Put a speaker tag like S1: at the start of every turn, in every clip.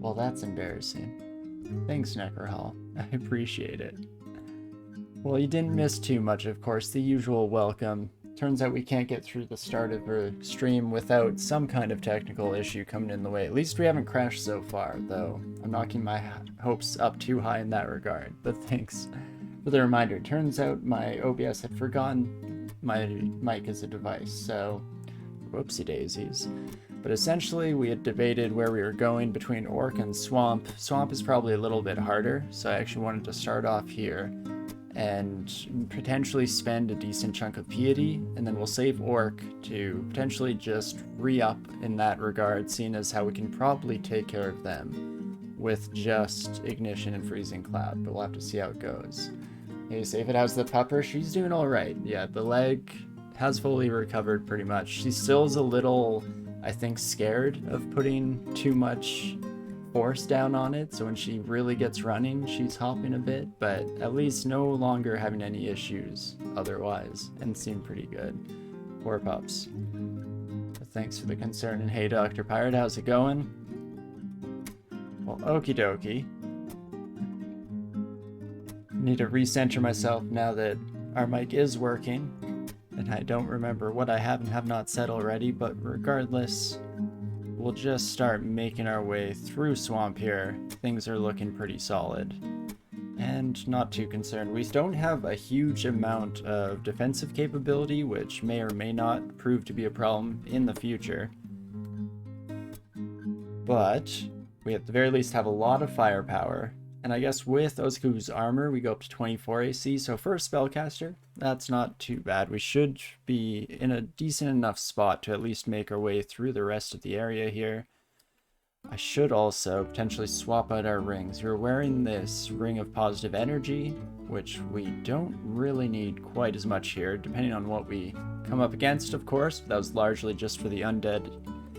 S1: Well, that's embarrassing. Thanks, Necrohall. I appreciate it. Well, you didn't miss too much, of course. The usual welcome. Turns out we can't get through the start of her stream without some kind of technical issue coming in the way. At least we haven't crashed so far, though. I'm knocking my hopes up too high in that regard. But thanks for the reminder. Turns out my OBS had forgotten my mic as a device, so whoopsie daisies. But essentially, we had debated where we were going between Orc and Swamp. Swamp is probably a little bit harder, so I actually wanted to start off here and potentially spend a decent chunk of piety, and then we'll save Orc to potentially just re-up in that regard, seeing as how we can probably take care of them with just Ignition and Freezing Cloud, but we'll have to see how it goes. Hey, save it. How's the pupper? She's doing alright. Yeah, the leg has fully recovered pretty much. She still is a little, I think, scared of putting too much force down on it, so when she really gets running, she's hopping a bit, but at least no longer having any issues otherwise, and seem pretty good. Poor pups. But thanks for the concern, and hey, Dr. Pirate, how's it going? Well, okie dokie. Need to recenter myself now that our mic is working, and I don't remember what I have and have not said already, but regardless, we'll just start making our way through Swamp here. Things are looking pretty solid. And not too concerned. We don't have a huge amount of defensive capability, which may or may not prove to be a problem in the future. But we at the very least have a lot of firepower. And I guess with Ozuku's armor, we go up to 24 AC. So for a spellcaster, that's not too bad. We should be in a decent enough spot to at least make our way through the rest of the area here. I should also potentially swap out our rings. We're wearing this ring of positive energy, which we don't really need quite as much here, depending on what we come up against, of course. That was largely just for the undead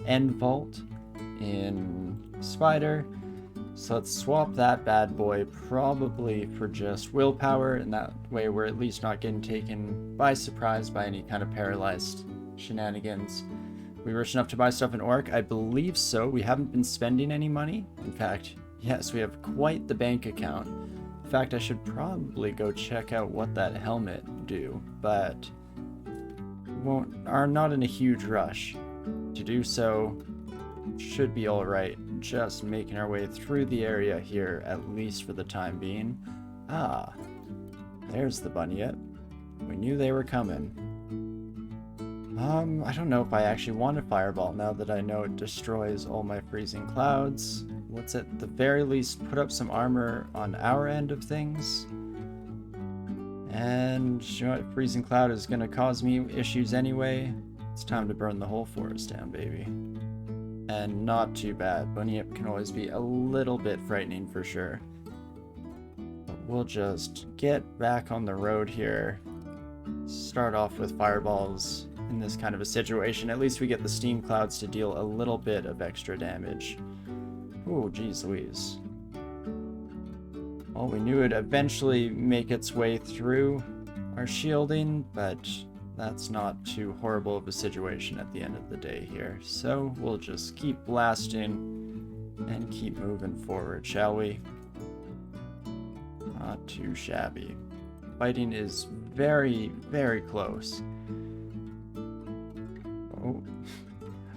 S1: end vault in Spider. So let's swap that bad boy probably for just willpower, and that way we're at least not getting taken by surprise by any kind of paralyzed shenanigans. We rich enough to buy stuff in Orc? I believe so. We haven't been spending any money. In fact, yes, we have quite the bank account. In fact, I should probably go check out what that helmet do, but are not in a huge rush. To do so should be alright. Just making our way through the area here, at least for the time being. Ah, there's the bunyip. We knew they were coming. I don't know if I actually want a fireball now that I know it destroys all my freezing clouds. Let's at the very least put up some armor on our end of things. And you know what, freezing cloud is going to cause me issues anyway. It's time to burn the whole forest down, baby. And not too bad. Bunyip can always be a little bit frightening for sure. But we'll just get back on the road here. Start off with fireballs in this kind of a situation. At least we get the steam clouds to deal a little bit of extra damage. Ooh, geez Louise. Well, we knew it'd eventually make its way through our shielding, but that's not too horrible of a situation at the end of the day here. So we'll just keep blasting and keep moving forward, shall we? Not too shabby. Fighting is very, very close. Oh,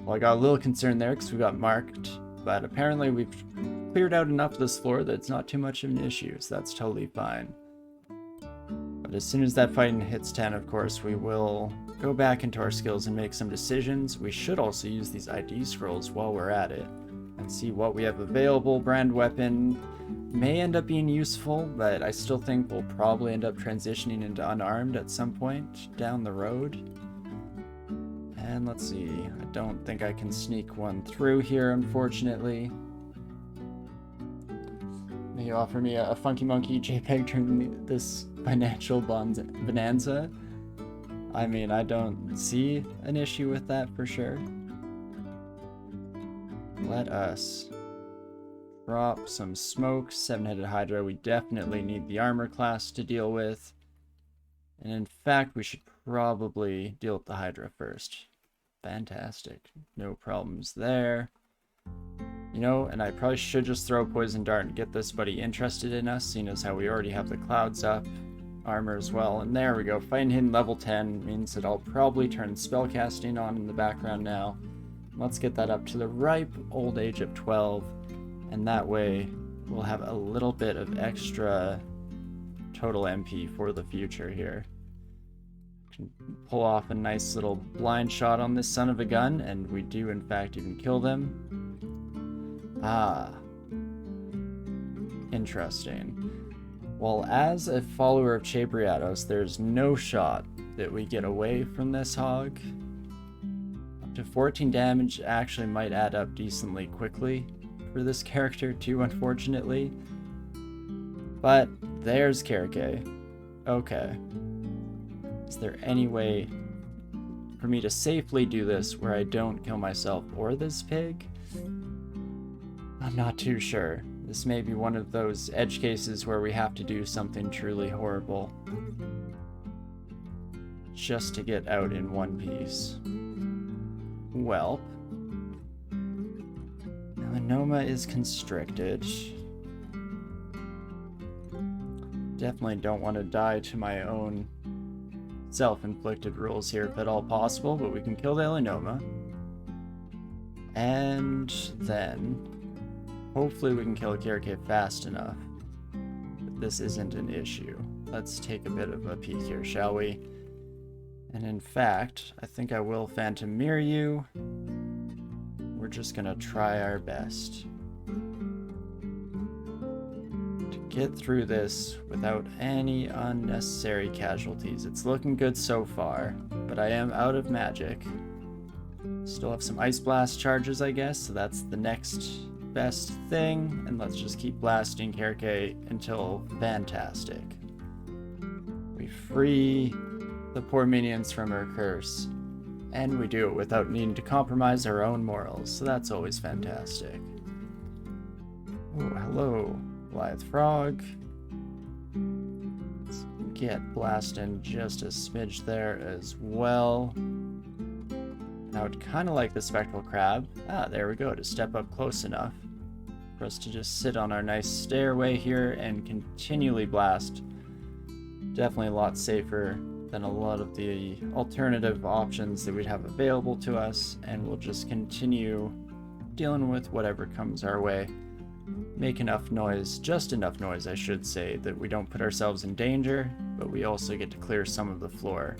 S1: well, I got a little concerned there because we got marked, but apparently we've cleared out enough of this floor that it's not too much of an issue, so that's totally fine. But as soon as that fighting hits 10, of course, we will go back into our skills and make some decisions. We should also use these ID scrolls while we're at it and see what we have available. Brand weapon may end up being useful, but I still think we'll probably end up transitioning into unarmed at some point down the road. And let's see, I don't think I can sneak one through here, unfortunately. May you offer me a funky monkey JPEG during this financial bonanza? I mean, I don't see an issue with that for sure. Let us drop some smoke. Seven-headed Hydra, we definitely need the armor class to deal with. And in fact, we should probably deal with the Hydra first. Fantastic. No problems there. You know, and I probably should just throw a poison dart and get this buddy interested in us, seeing as how we already have the clouds up. Armor as well, and there we go. Fighting hidden level 10 means that I'll probably turn spellcasting on in the background now. Let's get that up to the ripe old age of 12, and that way we'll have a little bit of extra total MP for the future here. Can pull off a nice little blind shot on this son of a gun, and we do in fact even kill them. Ah, interesting. Well, as a follower of Chabriatos, there's no shot that we get away from this hog. Up to 14 damage actually might add up decently quickly for this character too, unfortunately. But there's Kerke. Okay. Is there any way for me to safely do this where I don't kill myself or this pig? I'm not too sure. This may be one of those edge cases where we have to do something truly horrible just to get out in one piece. Well, melanoma is constricted. Definitely don't want to die to my own self-inflicted rules here if at all possible, but we can kill the melanoma. And then hopefully we can kill a Kerke fast enough that this isn't an issue. Let's take a bit of a peek here, shall we? And in fact, I think I will Phantom Mirror you. We're just gonna try our best to get through this without any unnecessary casualties. It's looking good so far, but I am out of magic. Still have some Ice Blast charges, I guess, so that's the next best thing, and let's just keep blasting Kerke until fantastic. We free the poor minions from her curse, and we do it without needing to compromise our own morals, so that's always fantastic. Oh, hello, Goliath Frog. Let's get blasting just a smidge there as well. I would kind of like the Spectral Crab. Ah, there we go, to step up close enough for us to just sit on our nice stairway here and continually blast. Definitely a lot safer than a lot of the alternative options that we'd have available to us, and we'll just continue dealing with whatever comes our way. Make enough noise, just enough noise I should say, that we don't put ourselves in danger, but we also get to clear some of the floor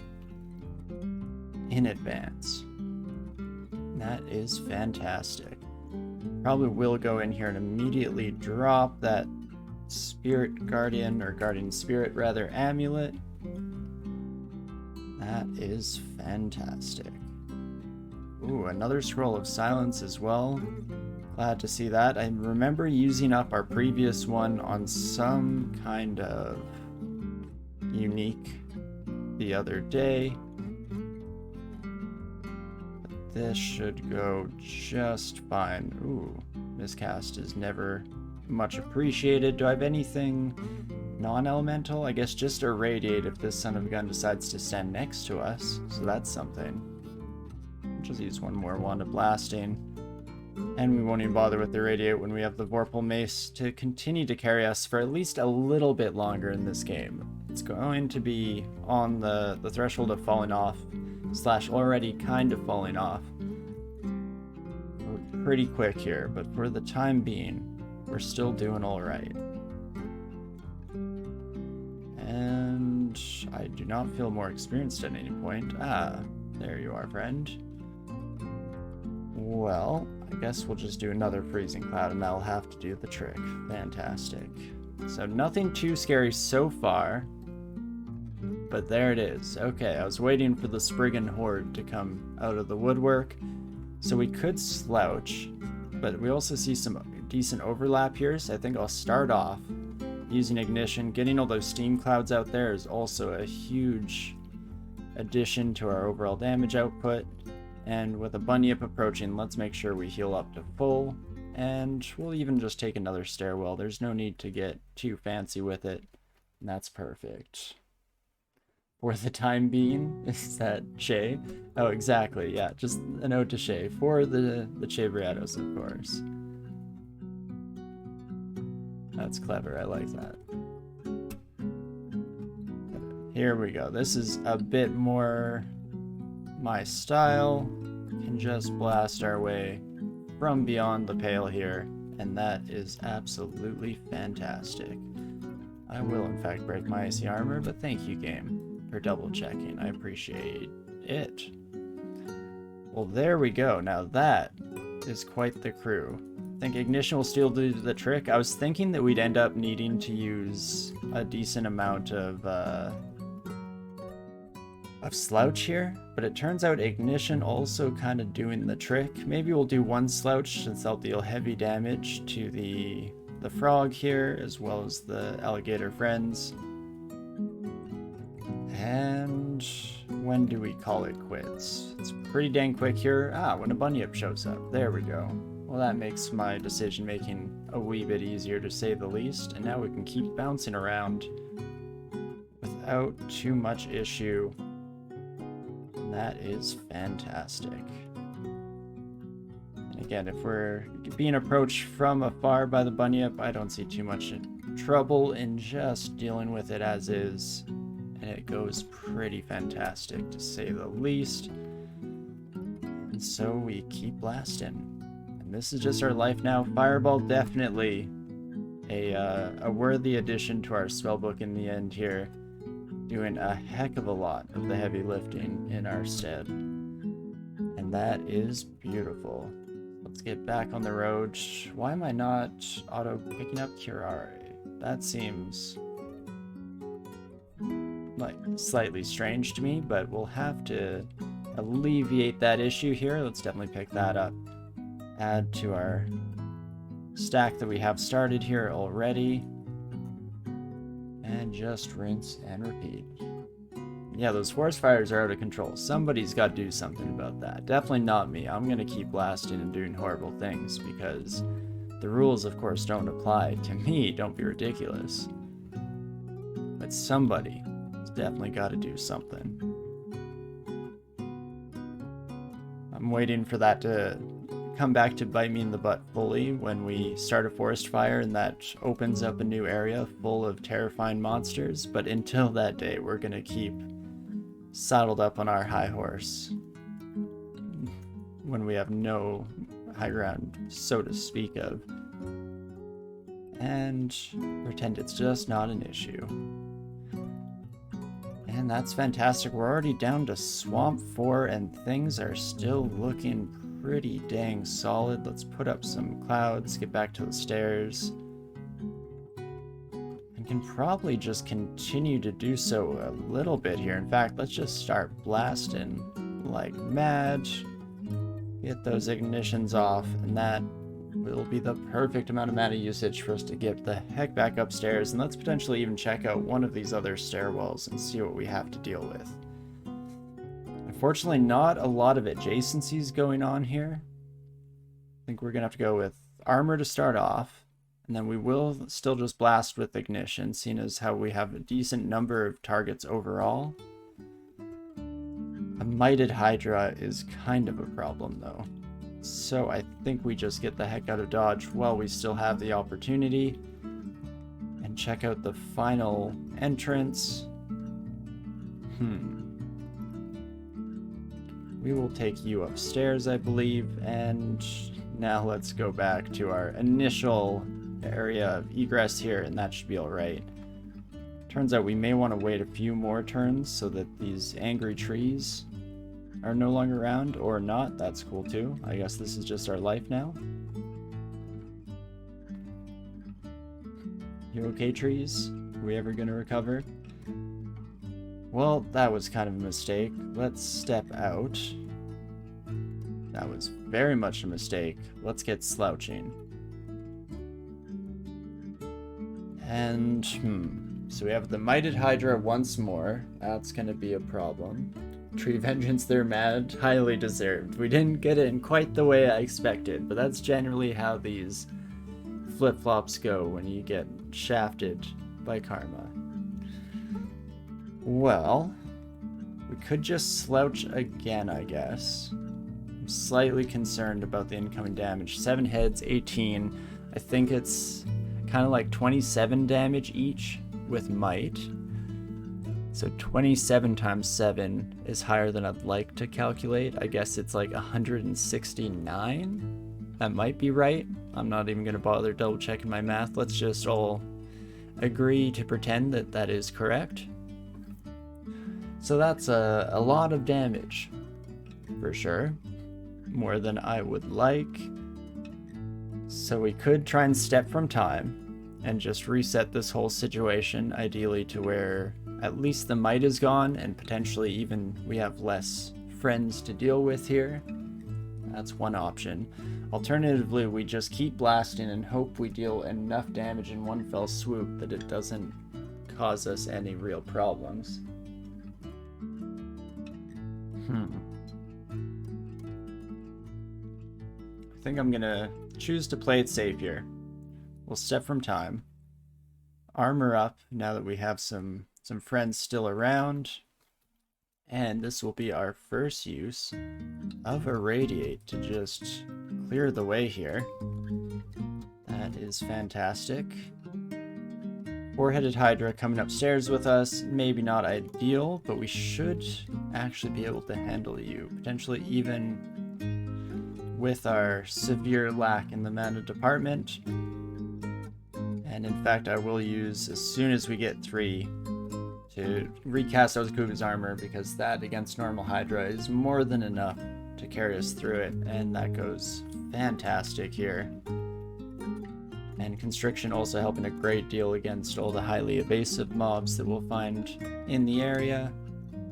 S1: in advance. That is fantastic. Probably will go in here and immediately drop that Spirit Guardian, or Guardian Spirit rather, amulet. That is fantastic. Ooh, another Scroll of Silence as well. Glad to see that. I remember using up our previous one on some kind of unique the other day. This should go just fine. Ooh, miscast is never much appreciated. Do I have anything non-elemental? I guess just irradiate if this son of a gun decides to stand next to us. So that's something. I'll just use one more Wand of Blasting. And we won't even bother with the irradiate when we have the Vorpal Mace to continue to carry us for at least a little bit longer in this game. It's going to be on the threshold of falling off, / already kind of falling off. We're pretty quick here, but for the time being, we're still doing alright. And I do not feel more experienced at any point. Ah, there you are, friend. Well, I guess we'll just do another Freezing Cloud and that'll have to do the trick. Fantastic. So nothing too scary so far. But there it is. Okay, I was waiting for the Spriggan Horde to come out of the woodwork. So we could slouch, but we also see some decent overlap here. So I think I'll start off using Ignition. Getting all those steam clouds out there is also a huge addition to our overall damage output. And with a Bunyip approaching, let's make sure we heal up to full. And we'll even just take another stairwell. There's no need to get too fancy with it. And that's perfect. For the time being, is that Shay? Oh, exactly, yeah, just a note to Shay, for the Chabriatos, of course. That's clever, I like that. Here we go. This is a bit more my style. Can just blast our way from beyond the pale here, and that is absolutely fantastic. I will in fact break my icy armor, but thank you, game, for double checking. I appreciate it. Well, there we go. Now that is quite the crew. I think ignition will still do the trick. I was thinking that we'd end up needing to use a decent amount of slouch here, but it turns out ignition also kind of doing the trick. Maybe we'll do one slouch since they'll deal heavy damage to the frog here as well as the alligator friends. And when do we call it quits? It's pretty dang quick here. When a bunyip shows up. There we go. Well, that makes my decision making a wee bit easier to say the least, and now we can keep bouncing around without too much issue. And that is fantastic. And again, if we're being approached from afar by the bunyip, I don't see too much trouble in just dealing with it as is. And it goes pretty fantastic, to say the least. And so we keep blasting. And this is just our life now. Fireball definitely a worthy addition to our spellbook in the end here. Doing a heck of a lot of the heavy lifting in our stead. And that is beautiful. Let's get back on the road. Why am I not auto picking up Curare? That seems like slightly strange to me, but we'll have to alleviate that issue here. Let's definitely pick that up. Add to our stack that we have started here already. And just rinse and repeat. Yeah, those forest fires are out of control. Somebody's got to do something about that. Definitely not me. I'm going to keep blasting and doing horrible things because the rules, of course, don't apply to me. Don't be ridiculous. But somebody's definitely got to do something. I'm waiting for that to come back to bite me in the butt fully when we start a forest fire, and that opens up a new area full of terrifying monsters. But until that day, we're gonna keep saddled up on our high horse when we have no high ground, so to speak of, and pretend it's just not an issue. And that's fantastic. We're already down to Swamp 4 and things are still looking pretty dang solid. Let's put up some clouds, get back to the stairs, and can probably just continue to do so a little bit here. In fact, let's just start blasting like mad, get those ignitions off, and that will be the perfect amount of mana usage for us to get the heck back upstairs. And let's potentially even check out one of these other stairwells and see what we have to deal with. Unfortunately, not a lot of adjacencies going on here. I think we're going to have to go with armor to start off, and then we will still just blast with ignition, seeing as how we have a decent number of targets overall. A Mighted Hydra is kind of a problem, though. So I think we just get the heck out of dodge while we still have the opportunity, and check out the final entrance. We will take you upstairs, I believe, and now let's go back to our initial area of egress here, and that should be alright. Turns out we may want to wait a few more turns so that these angry trees are no longer around, or not. That's cool too. I guess this is just our life now. You okay, trees? Are we ever gonna recover? Well, that was kind of a mistake. Let's step out. That was very much a mistake. Let's get slouching. And, so we have the Mighted Hydra once more. That's gonna be a problem. Tree Vengeance, they're mad. Highly deserved. We didn't get it in quite the way I expected, but that's generally how these flip-flops go when you get shafted by karma. Well, we could just slouch again, I guess. I'm slightly concerned about the incoming damage. 7 heads, 18. I think it's kind of like 27 damage each with might. So 27 times 7 is higher than I'd like to calculate. I guess it's like 169. That might be right. I'm not even going to bother double checking my math. Let's just all agree to pretend that that is correct. So that's a lot of damage, for sure. More than I would like. So we could try and step from time and just reset this whole situation, ideally to where at least the might is gone and potentially even we have less friends to deal with here. That's one option. Alternatively, we just keep blasting and hope we deal enough damage in one fell swoop that it doesn't cause us any real problems. I think I'm gonna choose to play it safe here. We'll step from time. Armor up now that we have some friends still around. And this will be our first use of Irradiate to just clear the way here. That is fantastic. Four-headed Hydra coming upstairs with us. Maybe not ideal, but we should actually be able to handle you. Potentially even with our severe lack in the mana department. And in fact, I will use, as soon as we get 3, to recast Ozakuga's armor, because that against normal Hydra is more than enough to carry us through it, and that goes fantastic here. And Constriction also helping a great deal against all the highly evasive mobs that we'll find in the area.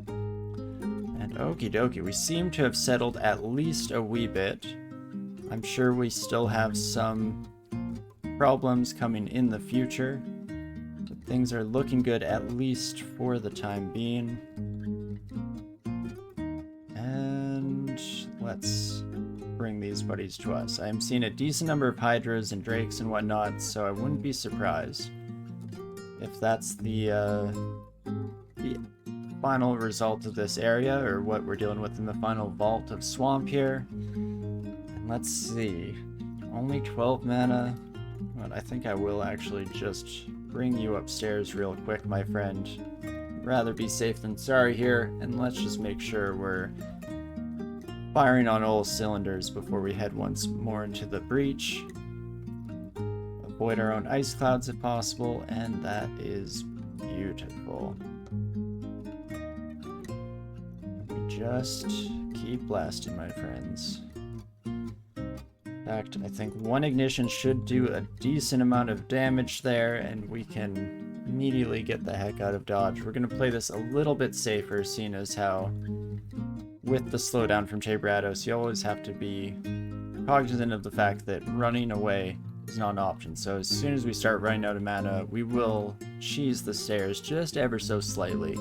S1: And okie dokie, we seem to have settled at least a wee bit. I'm sure we still have some problems coming in the future. Things are looking good, at least for the time being. And let's bring these buddies to us. I'm seeing a decent number of Hydras and Drakes and whatnot, so I wouldn't be surprised if that's the final result of this area, or what we're dealing with in the final vault of Swamp here. And let's see. Only 12 mana. But I think I will actually just bring you upstairs real quick, my friend. Rather be safe than sorry here, and let's just make sure we're firing on all cylinders before we head once more into the breach. Avoid our own ice clouds if possible, and that is beautiful. We just keep blasting, my friends. In fact, I think one ignition should do a decent amount of damage there, and we can immediately get the heck out of dodge. We're going to play this a little bit safer, seeing as how, with the slowdown from Chabrados, you always have to be cognizant of the fact that running away is not an option. So as soon as we start running out of mana, we will cheese the stairs just ever so slightly,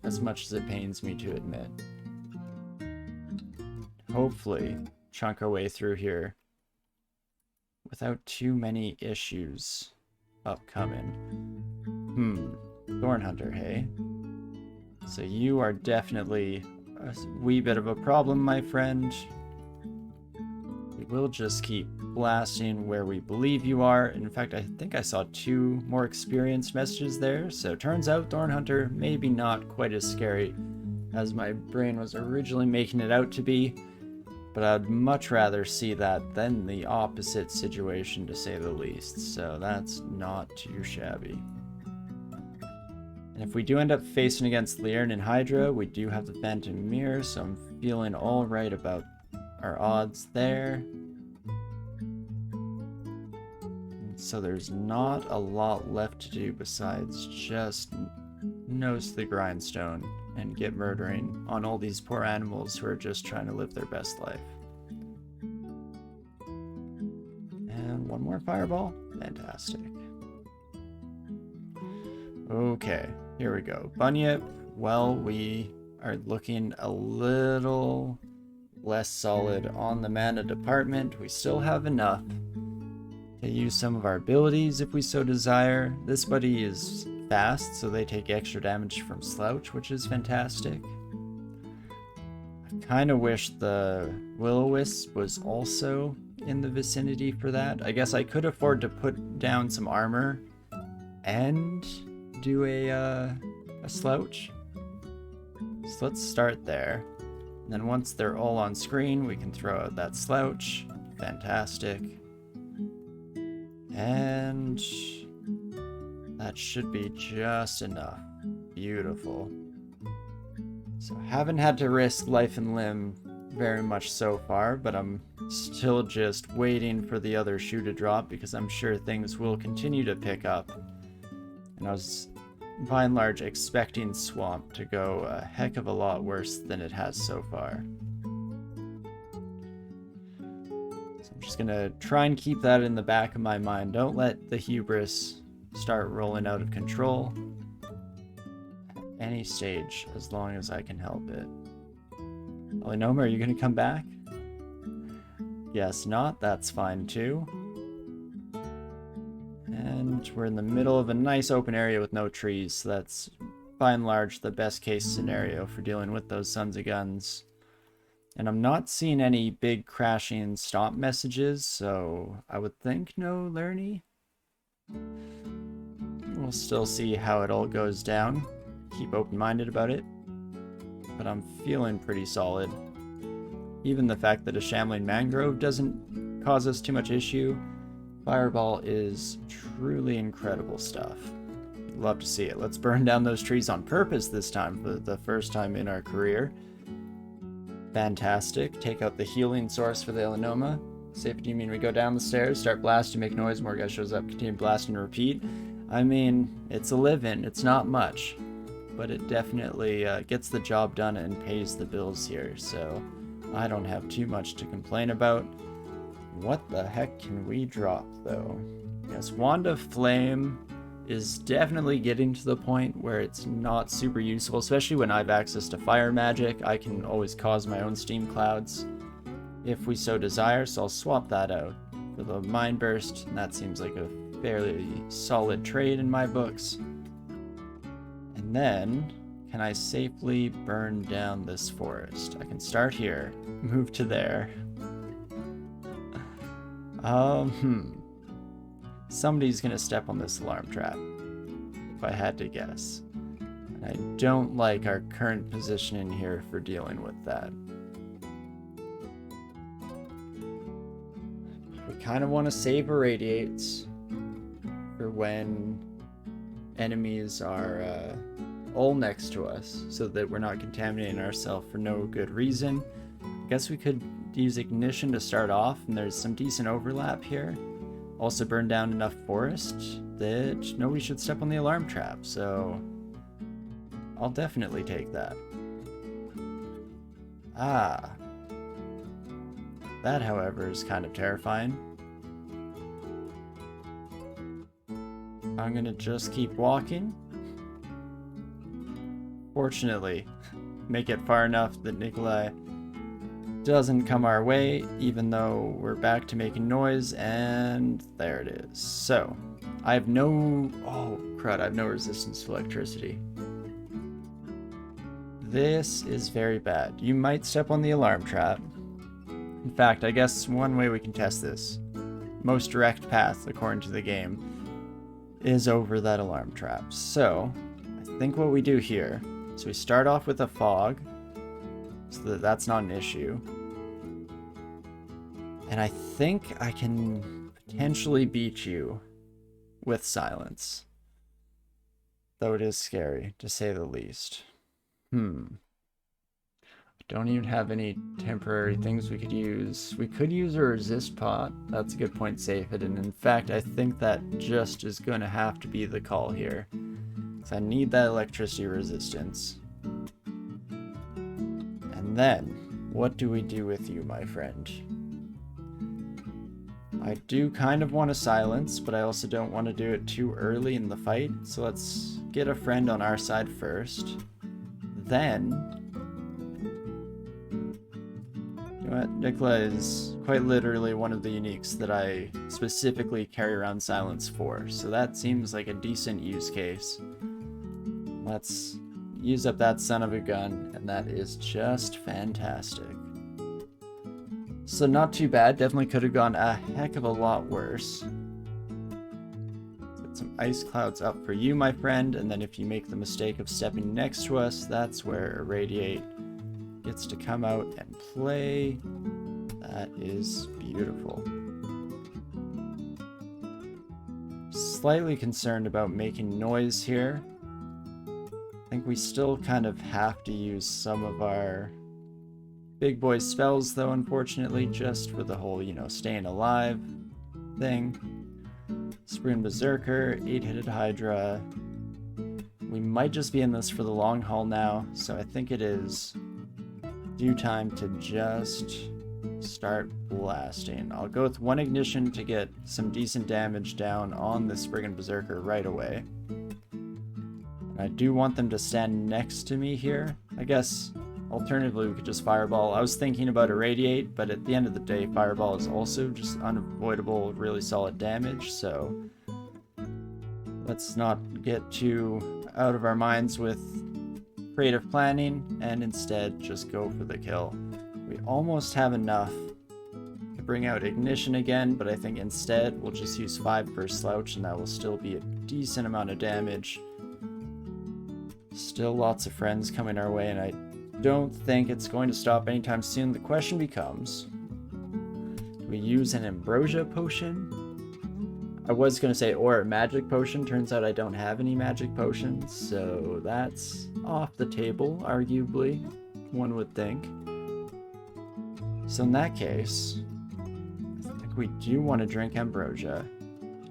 S1: as much as it pains me to admit. Hopefully, chunk our way through here without too many issues upcoming. Thorn Hunter, hey? So you are definitely a wee bit of a problem, my friend. We will just keep blasting where we believe you are. In fact, I think I saw 2 more experienced messages there. So turns out Thorn Hunter maybe not quite as scary as my brain was originally making it out to be. But I'd much rather see that than the opposite situation, to say the least. So that's not too shabby. And if we do end up facing against Liern and Hydra, we do have the Phantom Mirror, so I'm feeling alright about our odds there. So there's not a lot left to do besides just nose to the grindstone and get murdering on all these poor animals who are just trying to live their best life. And one more fireball. Fantastic. Okay, here we go. Bunyip, well, we are looking a little less solid on the mana department. We still have enough to use some of our abilities if we so desire. This buddy is fast, so they take extra damage from Slouch, which is fantastic. I kind of wish the Will-O-Wisp was also in the vicinity for that. I guess I could afford to put down some armor and do a slouch. So let's start there. And then once they're all on screen, we can throw out that slouch. Fantastic. And that should be just enough. Beautiful. So haven't had to risk life and limb very much so far, but I'm still just waiting for the other shoe to drop because I'm sure things will continue to pick up. And I was, by and large, expecting Swamp to go a heck of a lot worse than it has so far. So I'm just gonna try and keep that in the back of my mind. Don't let the hubris start rolling out of control at any stage, as long as I can help it. Alinoma, are you gonna come back? Yes, not. That's fine too. And we're in the middle of a nice open area with no trees, so that's by and large the best case scenario for dealing with those sons of guns. And I'm not seeing any big crashing stop messages, so I would think no Lerny. We'll still see how it all goes down. Keep open-minded about it. But I'm feeling pretty solid. Even the fact that a shambling mangrove doesn't cause us too much issue. Fireball is truly incredible stuff. Love to see it. Let's burn down those trees on purpose this time for the first time in our career. Fantastic. Take out the healing source for the Alinoma. Safe, do you mean we go down the stairs, start blasting, make noise, more guy shows up, continue blasting and repeat? I mean, it's a live-in. It's not much, but it definitely gets the job done and pays the bills here, so I don't have too much to complain about. What the heck can we drop, though? Yes, Wand of Flame is definitely getting to the point where it's not super useful, especially when I have access to fire magic. I can always cause my own steam clouds if we so desire, so I'll swap that out for the Mind Burst, and that seems like a fairly solid trade in my books. And then, can I safely burn down this forest? I can start here, move to there. Somebody's gonna step on this alarm trap, if I had to guess. And I don't like our current position in here for dealing with that. We kind of want to save irradiates for when enemies are all next to us, so that we're not contaminating ourselves for no good reason. I guess we could use ignition to start off, and there's some decent overlap here. Also burn down enough forest that nobody should step on the alarm trap, so I'll definitely take that. Ah. That, however, is kind of terrifying. I'm gonna just keep walking. Fortunately, make it far enough that Nikolai doesn't come our way, even though we're back to making noise, and there it is. So, I have no... oh, crud, I have no resistance to electricity. This is very bad. You might step on the alarm trap. In fact, I guess one way we can test this, most direct path, according to the game, is over that alarm trap. So, I think what we do here is we start off with a fog, so that that's not an issue. And I think I can potentially beat you with silence. Though it is scary, to say the least. Don't even have any temporary things we could use. We could use a resist pot. That's a good point, save it. And in fact, I think that just is going to have to be the call here. Because I need that electricity resistance. And then, what do we do with you, my friend? I do kind of want to silence, but I also don't want to do it too early in the fight. So let's get a friend on our side first. Then... you know what? Nicola is quite literally one of the uniques that I specifically carry around silence for, so that seems like a decent use case. Let's use up that son of a gun, and that is just fantastic. So not too bad. Definitely could have gone a heck of a lot worse. Put some ice clouds up for you, my friend, and then if you make the mistake of stepping next to us, that's where Irradiate gets to come out and play. That is beautiful. Slightly concerned about making noise here. I think we still kind of have to use some of our big boy spells, though, unfortunately, just for the whole, you know, staying alive thing. Spoon Berserker, 8-headed Hydra. We might just be in this for the long haul now, so I think it is due time to just start blasting. I'll go with 1 ignition to get some decent damage down on this friggin' Berserker right away. And I do want them to stand next to me here. I guess alternatively we could just Fireball. I was thinking about Irradiate, but at the end of the day, Fireball is also just unavoidable, really solid damage, so let's not get too out of our minds with creative planning and instead just go for the kill. We almost have enough to bring out Ignition again, but I think instead we'll just use 5 per Slouch and that will still be a decent amount of damage. Still lots of friends coming our way, and I don't think it's going to stop anytime soon. The question becomes, do we use an Ambrosia Potion? I was going to say, or a Magic Potion. Turns out I don't have any Magic Potions, so that's off the table, arguably, one would think. So in that case, I think we do want to drink Ambrosia,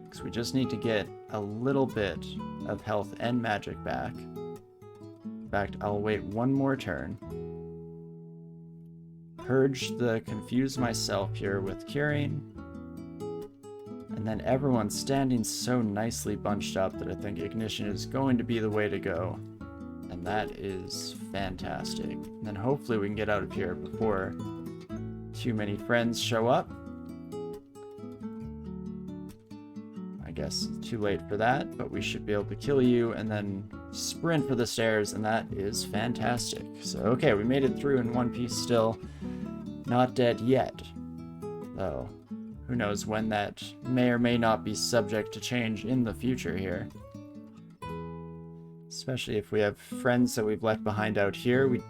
S1: because we just need to get a little bit of health and magic back. In fact, I'll wait 1 more turn. Purge the Confuse myself here with Curing. And then everyone's standing so nicely bunched up that I think Ignition is going to be the way to go. And that is fantastic. And then hopefully we can get out of here before too many friends show up. I guess it's too late for that, but we should be able to kill you and then sprint for the stairs, and that is fantastic. So, okay, we made it through in one piece still. Not dead yet, though. Who knows when that may or may not be subject to change in the future here. Especially if we have friends that we've left behind out here. We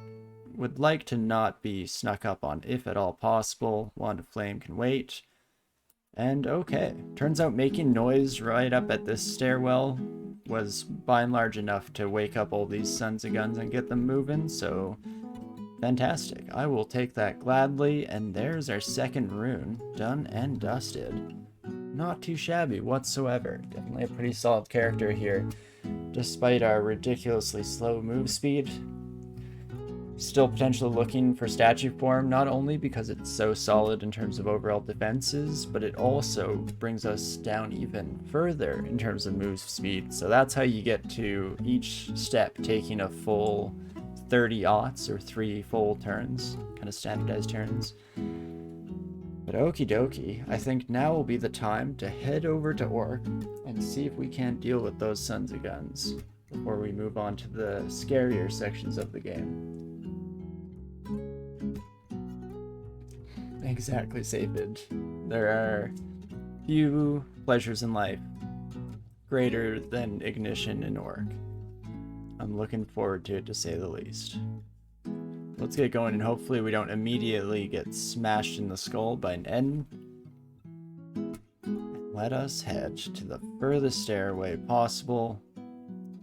S1: would like to not be snuck up on if at all possible. Wand of Flame can wait. And okay, turns out making noise right up at this stairwell was by and large enough to wake up all these sons of guns and get them moving, so fantastic. I will take that gladly, and there's our second rune, done and dusted. Not too shabby whatsoever. Definitely a pretty solid character here, despite our ridiculously slow move speed. Still potentially looking for statue form, not only because it's so solid in terms of overall defenses, but it also brings us down even further in terms of move speed. So that's how you get to each step taking a full 30 aughts or 3 full turns, kind of standardized turns. But okie dokie, I think now will be the time to head over to Orc and see if we can't deal with those sons of guns before we move on to the scarier sections of the game. Exactly, Safid. There are few pleasures in life greater than Ignition in Orc. I'm looking forward to it, to say the least. Let's get going, and hopefully we don't immediately get smashed in the skull by an N. Let us head to the furthest stairway possible.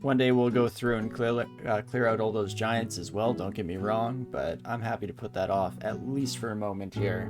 S1: One day we'll go through and clear out all those giants as well, don't get me wrong, but I'm happy to put that off, at least for a moment here.